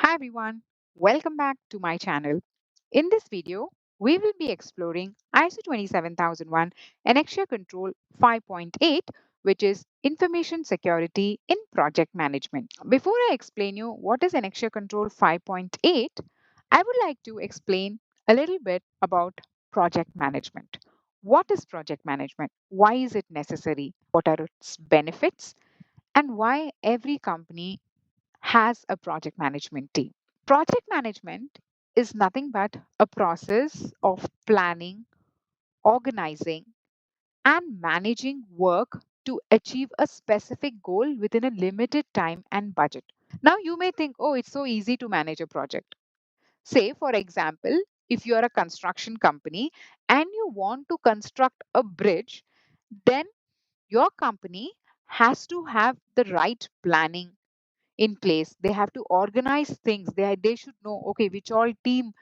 Hi everyone, welcome back to my channel. In this video, we will be exploring ISO 27001 Annex A Control 5.8, which is Information Security in Project Management. Before I explain you what is Annex A Control 5.8, I would like to explain a little bit about project management. What is project management? Why is it necessary? What are its benefits? And why every company has a project management team. Project management is nothing but a process of planning, organizing, and managing work to achieve a specific goal within a limited time and budget. Now, you may think, oh, it's so easy to manage a project. Say, for example, if you are a construction company and you want to construct a bridge, then your company has to have the right planning in place. They have to organize things. They should know, okay, which all team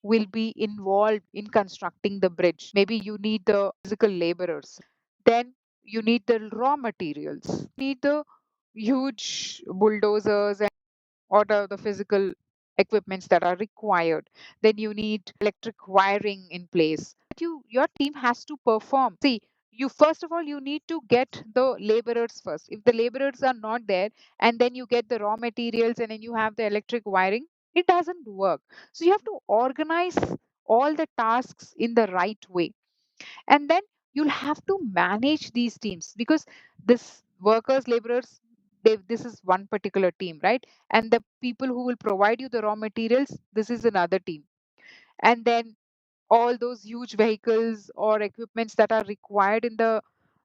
will be involved in constructing the bridge. Maybe you need the physical laborers. Then you need the raw materials. Need the huge bulldozers and or the physical equipments that are required. Then you need electric wiring in place. But your team has to perform. See, you first of all you need to get the laborers first. If the laborers are not there, and then you get the raw materials and then you have the electric wiring, it doesn't work. So you have to organize all the tasks in the right way, and then you'll have to manage these teams because this workers laborers, this is one particular team, right? And the people who will provide you the raw materials, this is another team. And then all those huge vehicles or equipments that are required in the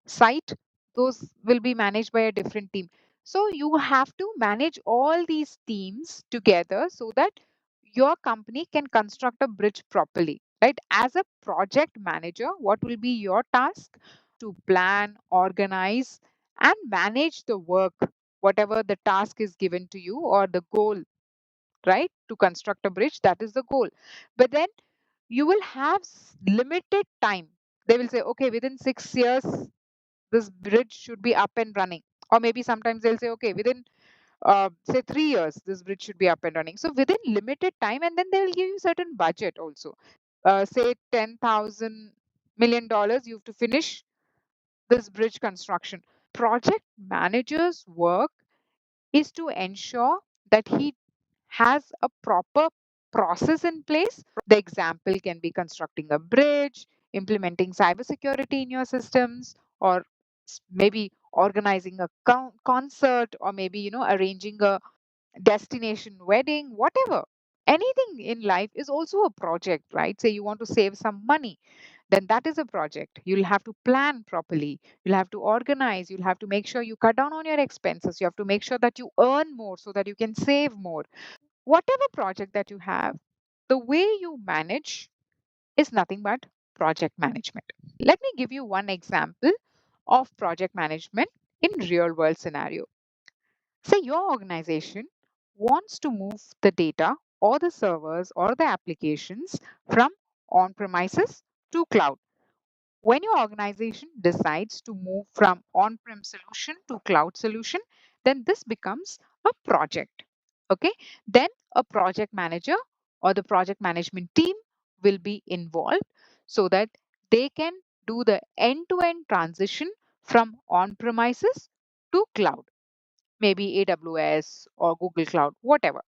site, those will be managed by a different team. So you have to manage all these teams together so that your company can construct a bridge properly, right? As a project manager, what will be your task? To plan, organize, and manage the work, whatever the task is given to you or the goal, right? To construct a bridge, that is the goal. But then you will have limited time. They will say, okay, within 6 years, this bridge should be up and running. Or maybe sometimes they'll say, okay, within say 3 years, this bridge should be up and running. So within limited time, and then they will give you certain budget also. Say $10,000 million, you have to finish this bridge construction. Project manager's work is to ensure that he has a proper process in place. The example can be constructing a bridge, implementing cybersecurity in your systems, or maybe organizing a concert, or maybe arranging a destination wedding, whatever. Anything in life is also a project, right? Say you want to save some money, then that is a project. You'll have to plan properly. You'll have to organize. You'll have to make sure you cut down on your expenses. You have to make sure that you earn more so that you can save more. Whatever project that you have, the way you manage is nothing but project management. Let me give you one example of project management in real world scenario. Say your organization wants to move the data or the servers or the applications from on premises to cloud. When your organization decides to move from on-prem solution to cloud solution, then this becomes a project. Okay. Then a project manager or the project management team will be involved so that they can do the end-to-end transition from on-premises to cloud, maybe AWS or Google Cloud, whatever.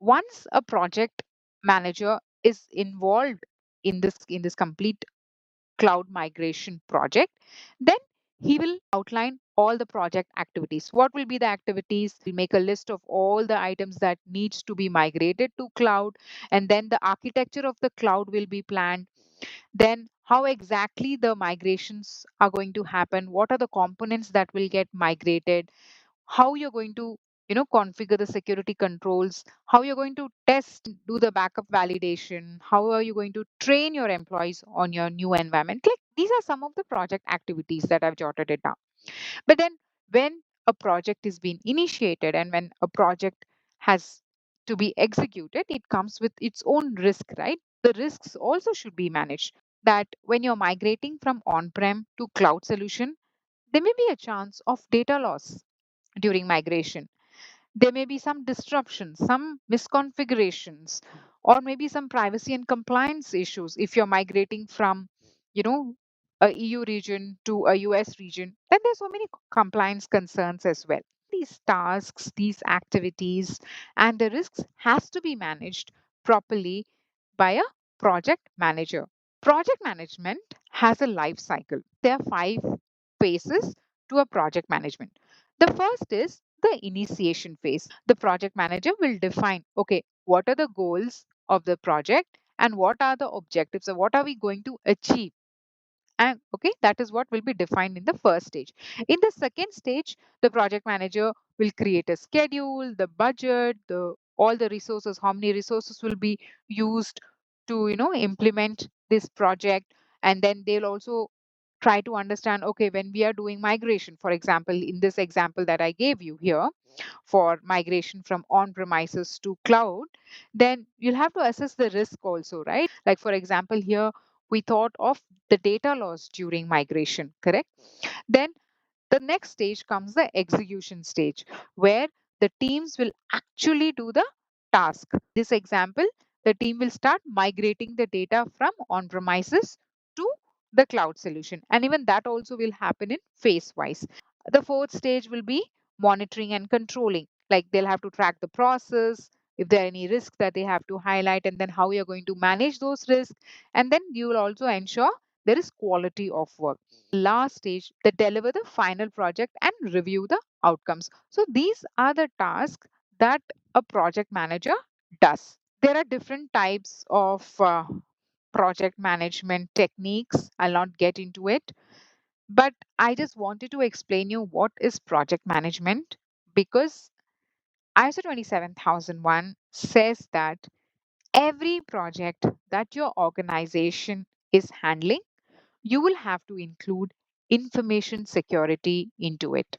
Once a project manager is involved in this complete cloud migration project, then he will outline all the project activities. What will be the activities? He'll make a list of all the items that needs to be migrated to cloud, and then the architecture of the cloud will be planned. Then how exactly the migrations are going to happen? What are the components that will get migrated? How you're going to configure the security controls, how you're going to test, do the backup validation, how are you going to train your employees on your new environment. Like, these are some of the project activities that I've jotted it down. But then when a project is being initiated and when a project has to be executed, it comes with its own risk, right? The risks also should be managed. That when you're migrating from on-prem to cloud solution, there may be a chance of data loss during migration. There may be some disruptions, some misconfigurations, or maybe some privacy and compliance issues if you're migrating from, you know, a EU region to a US region. Then there's so many compliance concerns as well. These tasks, these activities, and the risks has to be managed properly by a project manager. Project management has a life cycle. There are five phases to a project management. The first is the initiation phase. The project manager will define, okay, what are the goals of the project and what are the objectives, or what are we going to achieve, and okay, that is what will be defined in the first stage. In the second stage, the project manager will create a schedule, the budget, the all the resources, how many resources will be used to implement this project. And then they'll also try to understand, okay, when we are doing migration, for example, in this example that I gave you here, for migration from on premises to cloud, then you'll have to assess the risk also, right? Like, for example, here we thought of the data loss during migration, correct? Then the next stage comes the execution stage, where the teams will actually do the task. This example, the team will start migrating the data from on premises to the cloud solution. And even that also will happen in phase wise. The fourth stage will be monitoring and controlling. Like, they'll have to track the process, if there are any risks that they have to highlight, and then how you're going to manage those risks. And then you will also ensure there is quality of work. Last stage, they deliver the final project and review the outcomes. So these are the tasks that a project manager does. There are different types of project management techniques. I'll not get into it, but I just wanted to explain you what is project management, because ISO 27001 says that every project that your organization is handling, you will have to include information security into it.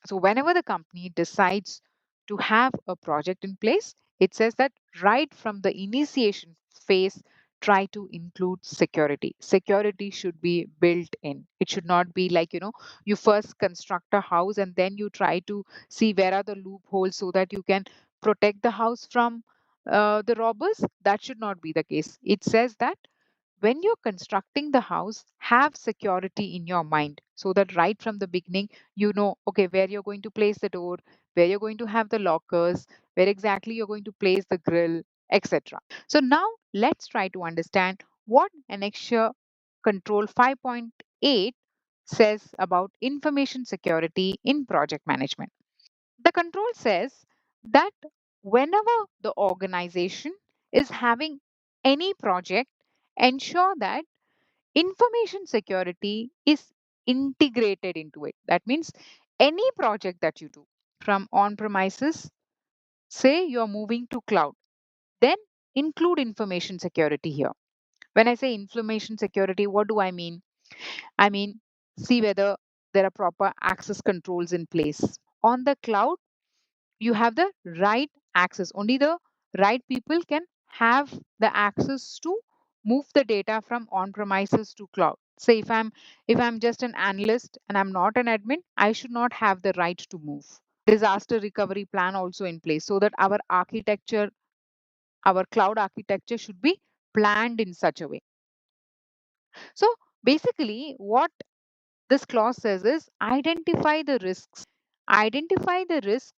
So, whenever the company decides to have a project in place, it says that right from the initiation phase, try to include security. Security should be built in. It should not be like, you first construct a house and then you try to see where are the loopholes so that you can protect the house from the robbers. That should not be the case. It says that when you're constructing the house, have security in your mind so that right from the beginning, okay, where you're going to place the door, where you're going to have the lockers, where exactly you're going to place the grill, etc. So now let's try to understand what Annexure Control 5.8 says about information security in project management. The control says that whenever the organization is having any project, ensure that information security is integrated into it. That means any project that you do from on premises, say you're moving to cloud, then include information security here. When I say information security, what do I mean? I mean, see whether there are proper access controls in place. On the cloud, you have the right access. Only the right people can have the access to move the data from on premises to cloud. Say if I'm just an analyst and I'm not an admin, I should not have the right to move. Disaster recovery plan also in place so that our architecture, our cloud architecture should be planned in such a way. So basically what this clause says is identify the risks. Identify the risk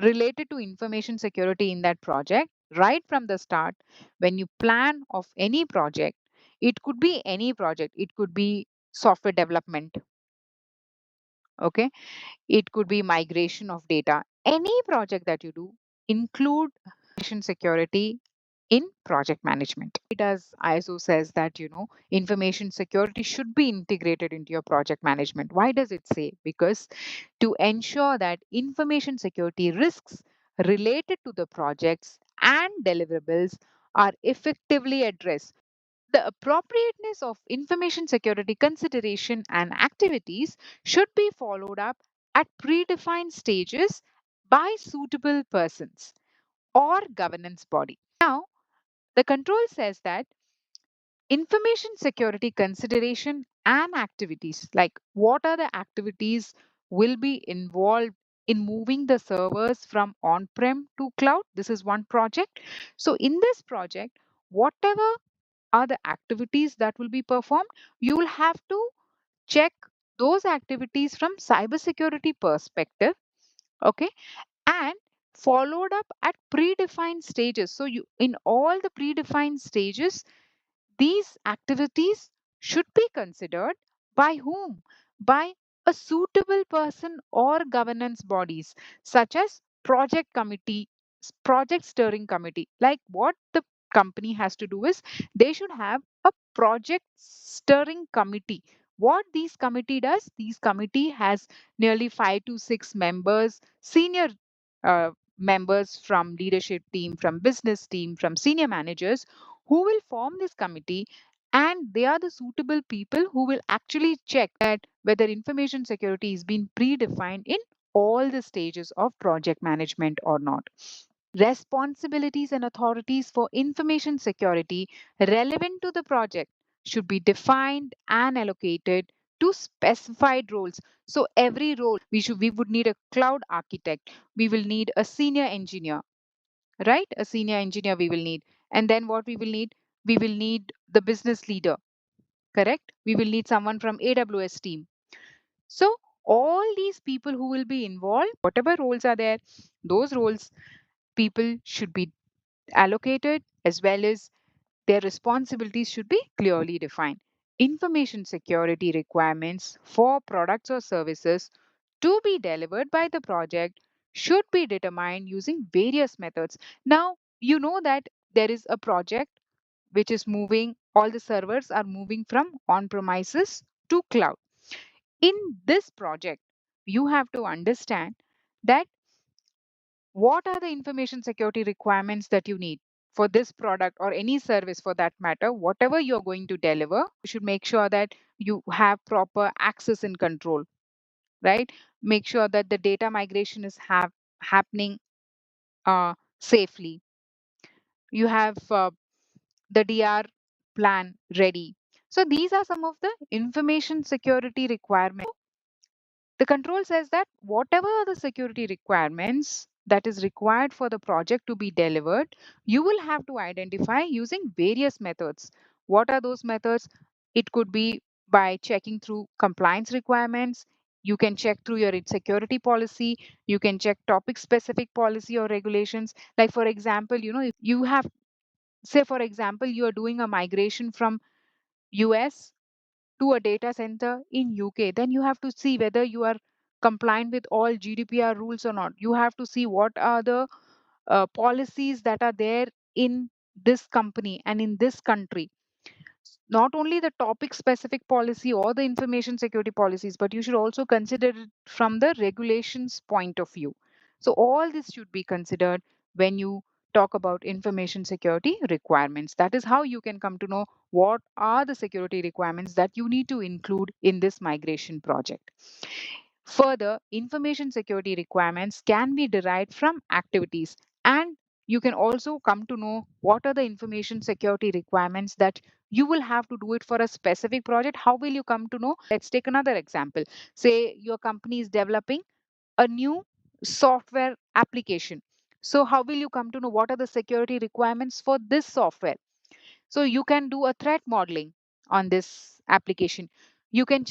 related to information security in that project right from the start. When you plan of any project, it could be any project, it could be software development, okay, it could be migration of data. Any project that you do, include information security in project management. It as ISO says that information security should be integrated into your project management. Why does it say? Because to ensure that information security risks related to the projects and deliverables are effectively addressed. The appropriateness of information security consideration and activities should be followed up at predefined stages by suitable persons or governance body. Now, the control says that information security consideration and activities, like what are the activities will be involved in moving the servers from on-prem to cloud. This is one project. So in this project, whatever are the activities that will be performed, you will have to check those activities from cybersecurity perspective. Okay, and followed up at predefined stages. So you, in all the predefined stages, these activities should be considered by whom? By a suitable person or governance bodies, such as project committee, project steering committee. Like what the company has to do is they should have a project steering committee. What these committee does, these committee has nearly 5 to 6 members, senior members from leadership team, from business team, from senior managers who will form this committee, and they are the suitable people who will actually check that whether information security is being predefined in all the stages of project management or not. Responsibilities and authorities for information security relevant to the project should be defined and allocated to specified roles. So every role we would need a cloud architect, we will need a senior engineer, right? A senior engineer we will need. And then what we will need? We will need the business leader, correct? We will need someone from AWS team. So all these people who will be involved, whatever roles are there, those roles people should be allocated, as well as their responsibilities should be clearly defined. Information security requirements for products or services to be delivered by the project should be determined using various methods. Now, you know that there is a project which is moving, all the servers are moving from on premises to cloud. In this project, you have to understand that what are the information security requirements that you need for this product or any service for that matter, whatever you're going to deliver. You should make sure that you have proper access and control, right? Make sure that the data migration is happening safely. You have the DR plan ready. So these are some of the information security requirements. The control says that whatever are the security requirements that is required for the project to be delivered, you will have to identify using various methods. What are those methods? It could be by checking through compliance requirements. You can check through your security policy. You can check topic specific policy or regulations. Like, for example, if you have, say, for example, you are doing a migration from US to a data center in UK, then you have to see whether you are compliant with all GDPR rules or not. You have to see what are the policies that are there in this company and in this country. Not only the topic specific policy or the information security policies, but you should also consider it from the regulations point of view. So all this should be considered when you talk about information security requirements. That is how you can come to know what are the security requirements that you need to include in this migration project. Further, information security requirements can be derived from activities, and you can also come to know what are the information security requirements that you will have to do it for a specific project. How will you come to know? Let's take another example. Say your company is developing a new software application. So, how will you come to know what are the security requirements for this software? So you can do a threat modeling on this application. You can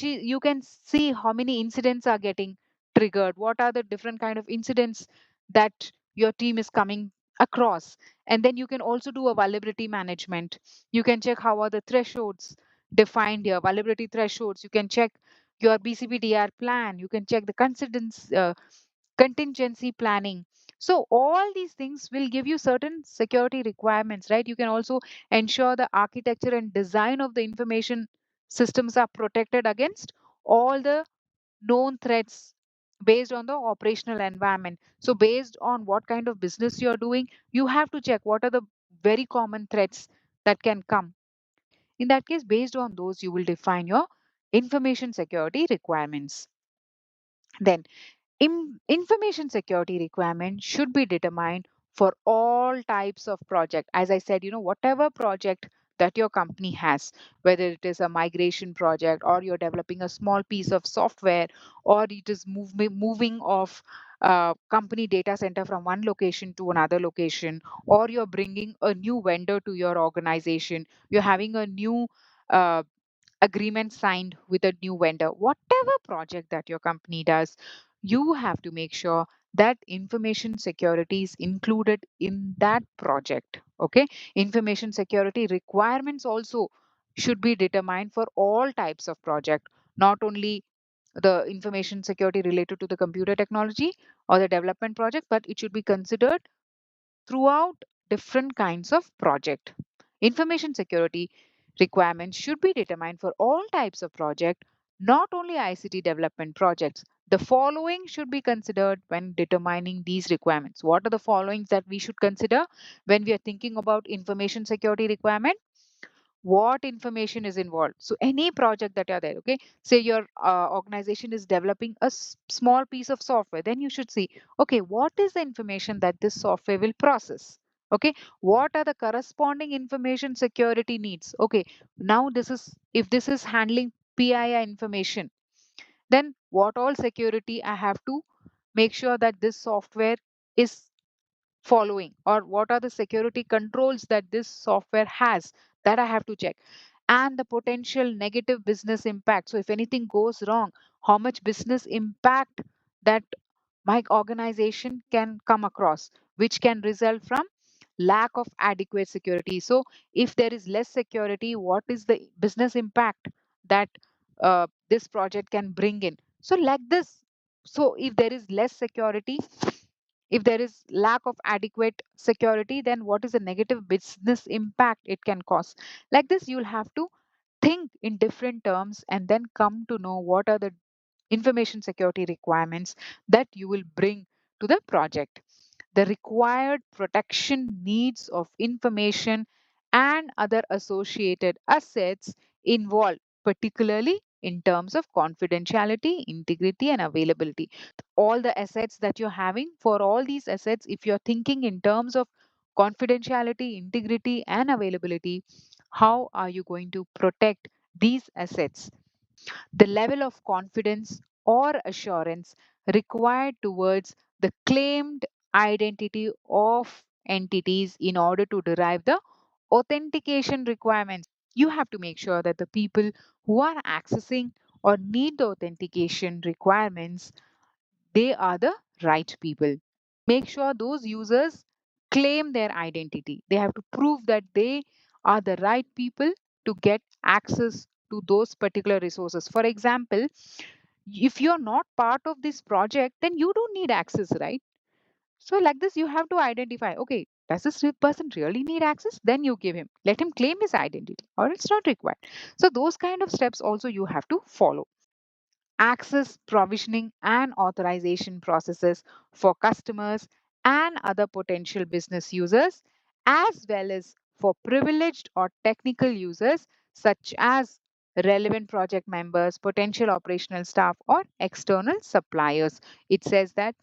see how many incidents are getting triggered, what are the different kind of incidents that your team is coming across. And then you can also do a vulnerability management. You can check how are the thresholds defined here, vulnerability thresholds. You can check your BCPDR plan. You can check the contingency planning. So all these things will give you certain security requirements, right? You can also ensure the architecture and design of the information systems are protected against all the known threats based on the operational environment. So based on what kind of business you're doing, you have to check what are the very common threats that can come. In that case, based on those, you will define your information security requirements. Then information security requirement should be determined for all types of project. As I said, whatever project that your company has, whether it is a migration project or you're developing a small piece of software, or it is moving of company data center from one location to another location, or you're bringing a new vendor to your organization, you're having a new uh, agreement signed with a new vendor, whatever project that your company does, you have to make sure that information security is included in that project. Okay. Information security requirements also should be determined for all types of project, not only the information security related to the computer technology or the development project, but it should be considered throughout different kinds of project. Information security requirements should be determined for all types of project, not only ICT development projects. The following should be considered when determining these requirements. What are the followings that we should consider when we are thinking about information security requirement? What information is involved? So any project that are there, okay, say your organization is developing a small piece of software, then you should see, okay, what is the information that this software will process? Okay, what are the corresponding information security needs? Okay, now this is, if this is handling PII information, then what all security I have to make sure that this software is following, or what are the security controls that this software has, that I have to check. And the potential negative business impact, so if anything goes wrong, how much business impact that my organization can come across, which can result from lack of adequate security. So if there is less security, what is the business impact that this project can bring in? So like this, so if there is less security, if there is lack of adequate security, then what is the negative business impact it can cause? Like this, you'll have to think in different terms and then come to know what are the information security requirements that you will bring to the project. The required protection needs of information and other associated assets involved, particularly in terms of confidentiality, integrity, and availability. All the assets that you're having, for all these assets, if you're thinking in terms of confidentiality, integrity, and availability, how are you going to protect these assets? The level of confidence or assurance required towards the claimed identity of entities in order to derive the authentication requirements. You have to make sure that the people who are accessing or need the authentication requirements, they are the right people. Make sure those users claim their identity. They have to prove that they are the right people to get access to those particular resources. For example, if you're not part of this project, then you don't need access, right? So, like this, you have to identify, okay, does this person really need access? Then you give him, let him claim his identity, or it's not required. So, those kind of steps also you have to follow. Access provisioning and authorization processes for customers and other potential business users, as well as for privileged or technical users such as relevant project members, potential operational staff, or external suppliers. It says that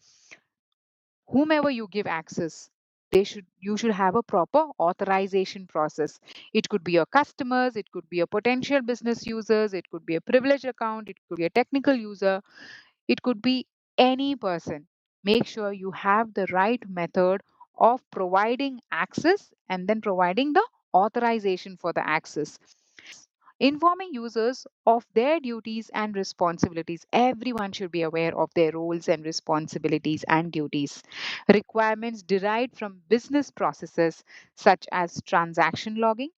whomever you give access, you should have a proper authorization process. It could be your customers, it could be a potential business users, it could be a privileged account, it could be a technical user, it could be any person. Make sure you have the right method of providing access and then providing the authorization for the access. Informing users of their duties and responsibilities. Everyone should be aware of their roles and responsibilities and duties. Requirements derived from business processes such as transaction logging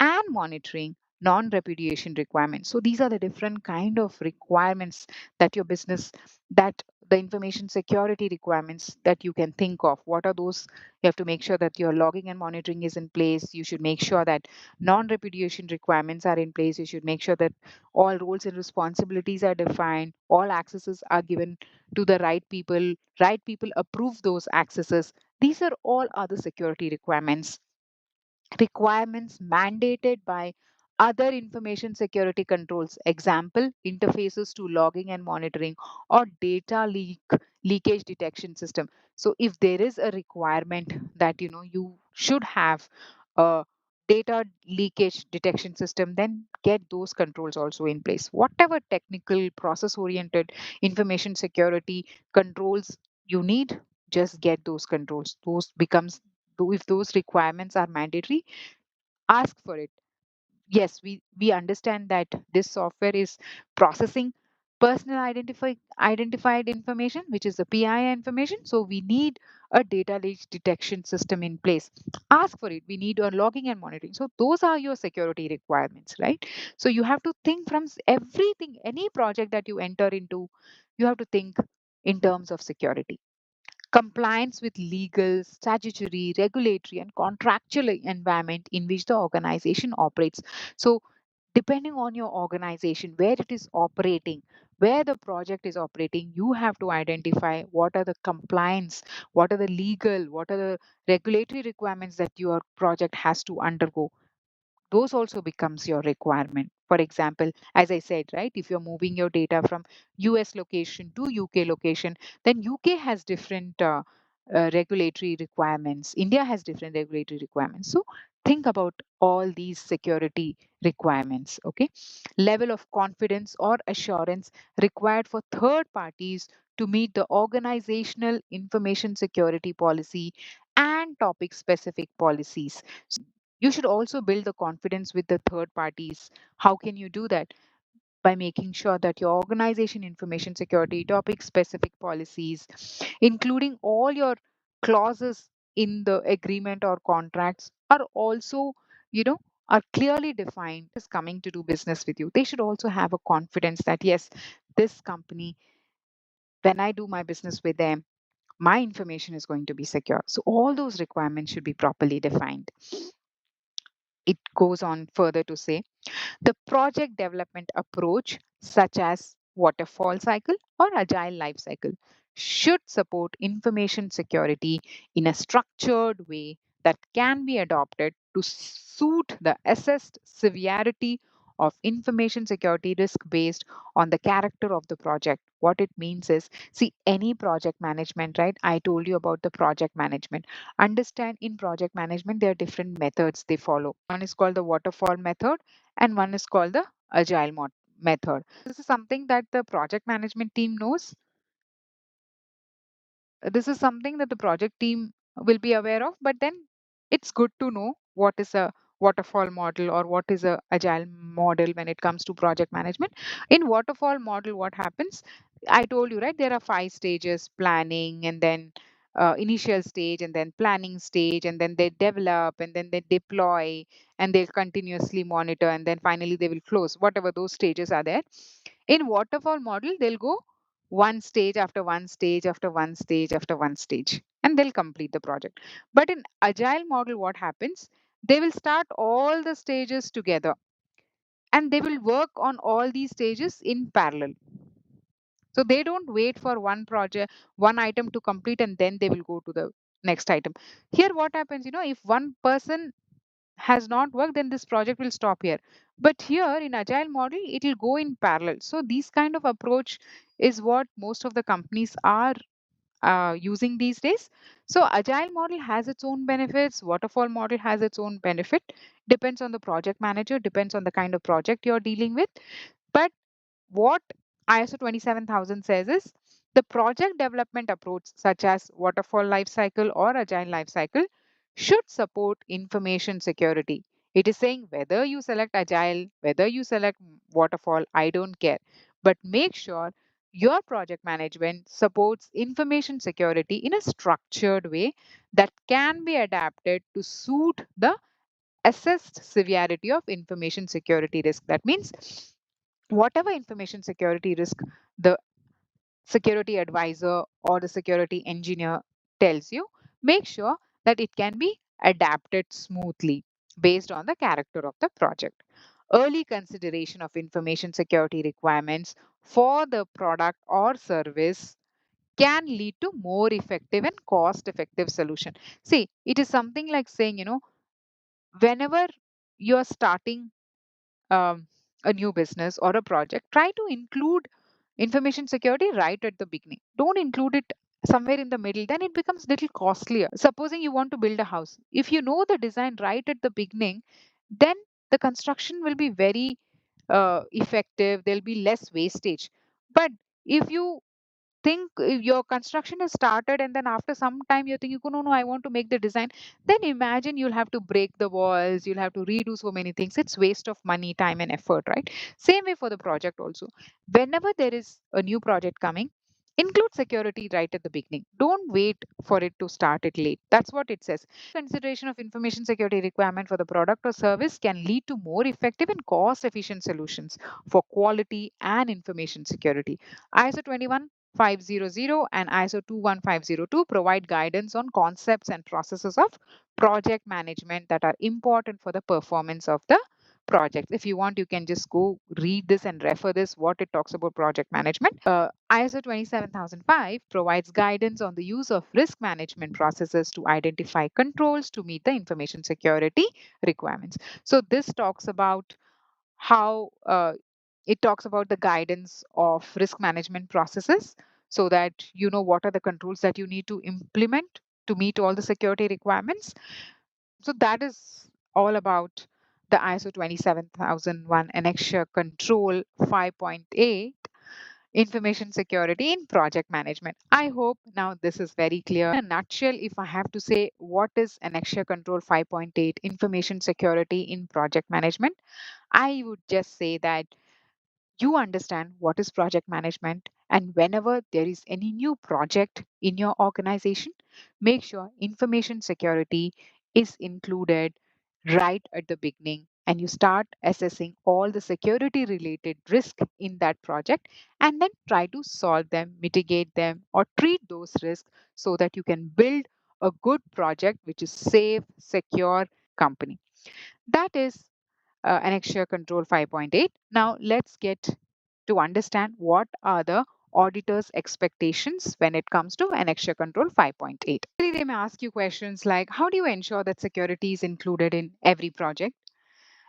and monitoring, non-repudiation requirements. So these are the different kind of requirements that your business, that the information security requirements that you can think of. What are those? You have to make sure that your logging and monitoring is in place. You should make sure that non-repudiation requirements are in place. You should make sure that all roles and responsibilities are defined, all accesses are given to the right people approve those accesses. These are all other security requirements mandated by other information security controls, example interfaces to logging and monitoring, or leakage detection system. So if there is a requirement that you should have a data leakage detection system, then get those controls also in place. Whatever technical process oriented information security controls you need just get those controls. Those becomes, if those requirements are mandatory, ask for it. Yes, we understand that this software is processing personal identified information, which is the PII information. So we need a data leak detection system in place. Ask for it. We need a logging and monitoring. So those are your security requirements, right? So you have to think from everything, any project that you enter into, you have to think in terms of security. Compliance with legal, statutory, regulatory, and contractual environment in which the organization operates. So, depending on your organization, where it is operating, where the project is operating, you have to identify what are the compliance, what are the legal, what are the regulatory requirements that your project has to undergo. Those also becomes your requirement. For example, as I said, right, if you're moving your data from US location to UK location, then UK has different regulatory requirements. India has different regulatory requirements. So think about all these security requirements. Okay, level of confidence or assurance required for third parties to meet the organizational information security policy and topic specific policies. You should also build the confidence with the third parties. How can you do that? By making sure that your organization information security topic specific policies, including all your clauses in the agreement or contracts, are also, you know, are clearly defined. Is coming to do business with you, they should also have a confidence that yes, this company, when I do my business with them, my information is going to be secure. So all those requirements should be properly defined. It goes on further to say the project development approach, such as waterfall cycle or agile life cycle, should support information security in a structured way that can be adopted to suit the assessed severity of information security risk based on the character of the project. What it means is, see, any project management, right? I told you about the project management. Understand, in project management, there are different methods they follow. One is called the waterfall method, and one is called the agile method. This is something that the project management team knows. This is something that the project team will be aware of, but then it's good to know what is a waterfall model or what is a agile model when it comes to project management. In waterfall model, what happens, I told you, right, there are 5 stages: planning, and then initial stage, and then planning stage, and then they develop, and then they deploy, and they'll continuously monitor, and then finally they will close, whatever those stages are there. In waterfall model, they'll go one stage after one stage after one stage after one stage, and they'll complete the project. But in agile model, what happens, they will start all the stages together, and they will work on all these stages in parallel. So they don't wait for one project, one item to complete, and then they will go to the next item. Here what happens, if one person has not worked, then this project will stop here. But here in agile model, it will go in parallel. So these kind of approach is what most of the companies are using these days. So agile model has its own benefits, waterfall model has its own benefit. Depends on the project manager, depends on the kind of project you're dealing with. But what ISO 27000 says is the project development approach, such as waterfall lifecycle or agile lifecycle, should support information security. It is saying whether you select agile, whether you select waterfall, I don't care. But make sure your project management supports information security in a structured way that can be adapted to suit the assessed severity of information security risk. That means whatever information security risk the security advisor or the security engineer tells you, make sure that it can be adapted smoothly based on the character of the project. Early consideration of information security requirements for the product or service can lead to more effective and cost effective solution. See, it is something like saying, whenever you're starting um, a new business or a project, try to include information security right at the beginning. Don't include it somewhere in the middle, then it becomes little costlier. Supposing you want to build a house, if you know the design right at the beginning, then the construction will be very effective, there'll be less wastage. But if you think your construction is started and then after some time you're thinking, oh, no, no, I want to make the design, then imagine you'll have to break the walls, you'll have to redo so many things. It's waste of money, time, and effort, right? Same way for the project also. Whenever there is a new project coming, include security right at the beginning. Don't wait for it to start it late. That's what it says. Consideration of information security requirement for the product or service can lead to more effective and cost efficient solutions for quality and information security. ISO 21500 and ISO 21502 provide guidance on concepts and processes of project management that are important for the performance of the project. If you want, you can just go read this and refer this, what it talks about project management. ISO 27005 provides guidance on the use of risk management processes to identify controls to meet the information security requirements. So this talks about how it talks about the guidance of risk management processes so that you know what are the controls that you need to implement to meet all the security requirements. So that is all about the ISO 27001 Annexure Control 5.8 information security in project management. I hope now this is very clear. In a nutshell, if I have to say what is Annexure Control 5.8 information security in project management, I would just say that you understand what is project management, and whenever there is any new project in your organization, make sure information security is included right at the beginning, and you start assessing all the security related risk in that project, and then try to solve them, mitigate them, or treat those risks so that you can build a good project which is safe, secure company. That is Annexure Control 5.8. Now let's get to understand what are the auditor's expectations when it comes to Annexure Control 5.8. They may ask you questions like, how do you ensure that security is included in every project?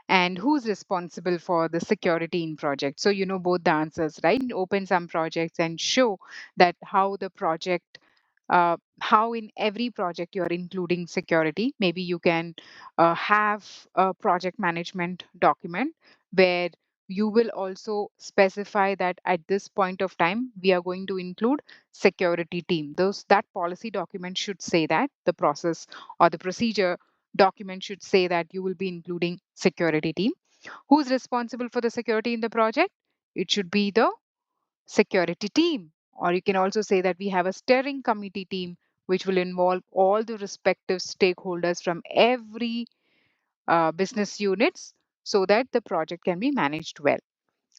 And who's responsible for the security in project? So you know both the answers, right? Open some projects and show that how the project how in every project you're including security. Maybe you can have a project management document where you will also specify that at this point of time we are going to include security team. Those that policy document should say that the process or the procedure document should say that you will be including security team. Who's responsible for the security in the project? It should be the security team. Or you can also say that we have a steering committee team, which will involve all the respective stakeholders from every business units so that the project can be managed well.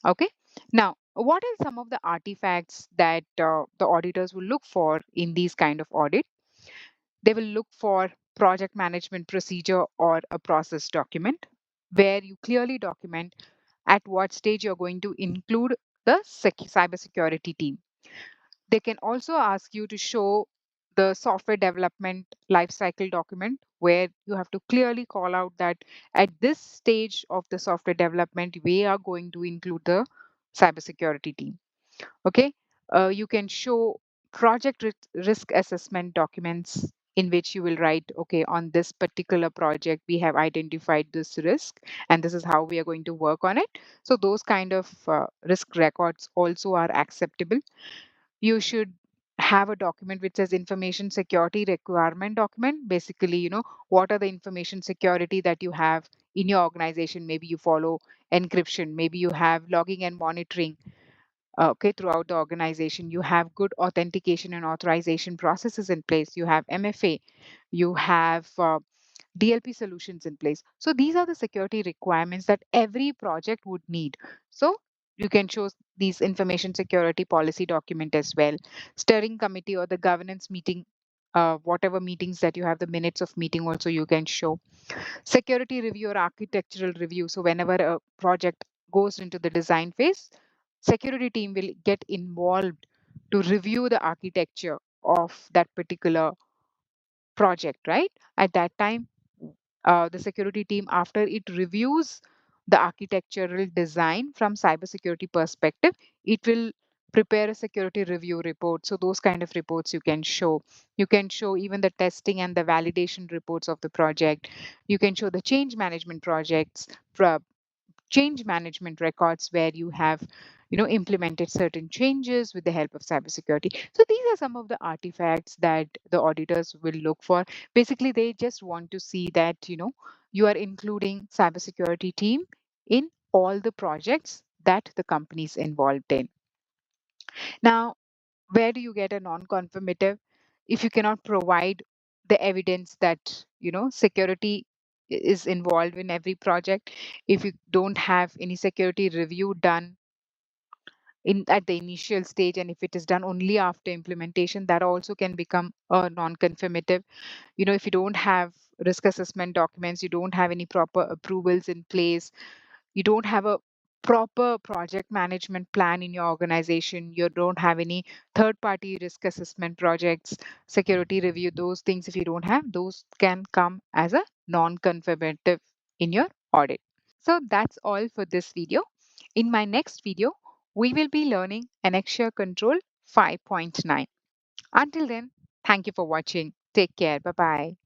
Okay. Now, what are some of the artifacts that the auditors will look for in these kind of audit? They will look for project management procedure or a process document where you clearly document at what stage you're going to include the cybersecurity team. They can also ask you to show the software development lifecycle document where you have to clearly call out that at this stage of the software development, we are going to include the cybersecurity team. Okay. You can show project risk assessment documents in which you will write, okay, on this particular project, we have identified this risk and this is how we are going to work on it. So those kind of risk records also are acceptable. You should have a document which says information security requirement document. Basically, you know, what are the information security that you have in your organization? Maybe you follow encryption, maybe you have logging and monitoring, okay, throughout the organization. You have good authentication and authorization processes in place. You have MFA, you have DLP solutions in place. So these are the security requirements that every project would need. So you can show these information security policy document as well. Steering committee or the governance meeting, whatever meetings that you have, the minutes of meeting also you can show. Security review or architectural review. So whenever a project goes into the design phase, security team will get involved to review the architecture of that particular project, right? At that time, the security team, after it reviews the architectural design from cybersecurity perspective, it will prepare a security review report. So those kind of reports you can show. You can show even the testing and the validation reports of the project. You can show the change management projects, change management records where you have implemented certain changes with the help of cybersecurity. So these are some of the artifacts that the auditors will look for. Basically, they just want to see that you are including cybersecurity team in all the projects that the company is involved in. Now, where do you get a non-conformative? If you cannot provide the evidence that security is involved in every project, if you don't have any security review done in at the initial stage, and if it is done only after implementation, that also can become a non-conformative. If you don't have risk assessment documents, you don't have any proper approvals in place, you don't have a proper project management plan in your organization, you don't have any third party risk assessment projects, security review, those things, if you don't have those, can come as a non-conformative in your audit. So that's all for this video. In my next video, we will be learning Annex A Control 5.9. Until then, thank you for watching. Take care. Bye bye.